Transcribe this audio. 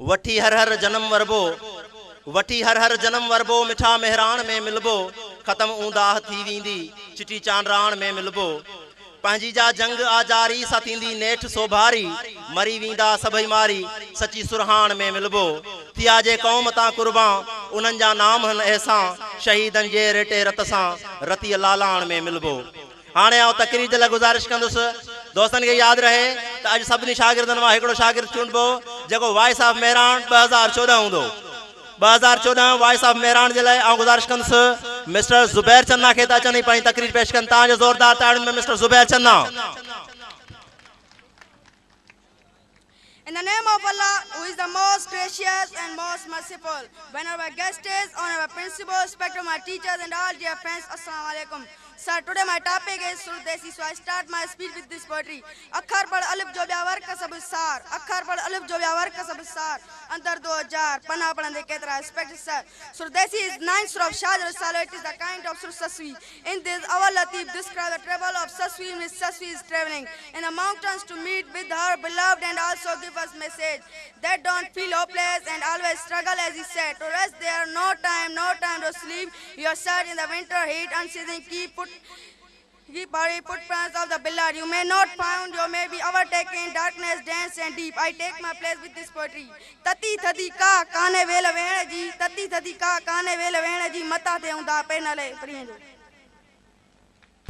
वठी हर हर जन्म वरबो वठी हर हर जन्म वरबो मिठा मेहरान में मिलबो ख़त्म ऊंदाह थी वींदी चिटी चांदरान में मिलबो पंहिंजी जा जंग आजारी सा थींदी नेठ सोभारी मरी वींदा सभई मारी सची सुरहान में मिलबो थिया जे क़ौम तां कुर्बान उन्हनि जा नाम हन ऐसां शहीदनि जे रेटे रत सां रतीअ लालाण में मिलबो। हाणे आउं तकरीर जे लाइ गुज़ारिश कंदुसि दोस्तनि खे यादि रहे त अॼु सभिनी शागिर्दनि मां हिकिड़ो शागिर्द चूंडबो जेको वॉइस ऑफ मेहरान 2014 हूंदो 2014 वॉइस ऑफ मेहरान जे लाइ आउं गुज़ारिश कंदुसि मिस्टर ज़ुबैर चन्ना खे त अचनि पंहिंजी तकरीर पेश कनि तव्हांजो ज़ोरदार ताड़ियुनि में मिस्टर ज़ुबैर चन्ना। In the name of Allah, who is the most gracious and most merciful, whenever guest is, honorable principal, respected my teachers and all dear friends, Assalamu alaikum. Sir, today my topic is Surdesi, so I start my speech with this poetry. Akhar pad alif jo vyawar ka sab sar, akhar pad alif jo vyawar ka sab sar, andar do jar, pana padande ketra, respect sir. Surdesi is 9th surah of Shah Risala, it is the kind of Surah Saswi. In this, our Latif describes the travel of Saswi, Miss Saswi is traveling in the mountains to meet with her beloved and also give us message that don't feel hopeless and always struggle as he said. To rest there, no time to sleep. You are sad in the winter heat, unceasing keep body footprints of the beloved. You may not found, you may be overtaken in darkness, dense and deep. I take my place with this poetry. Tati thadi ka kane vela vena ji, tati thadi ka kane vela vena ji, mata de unda penale priyenjo.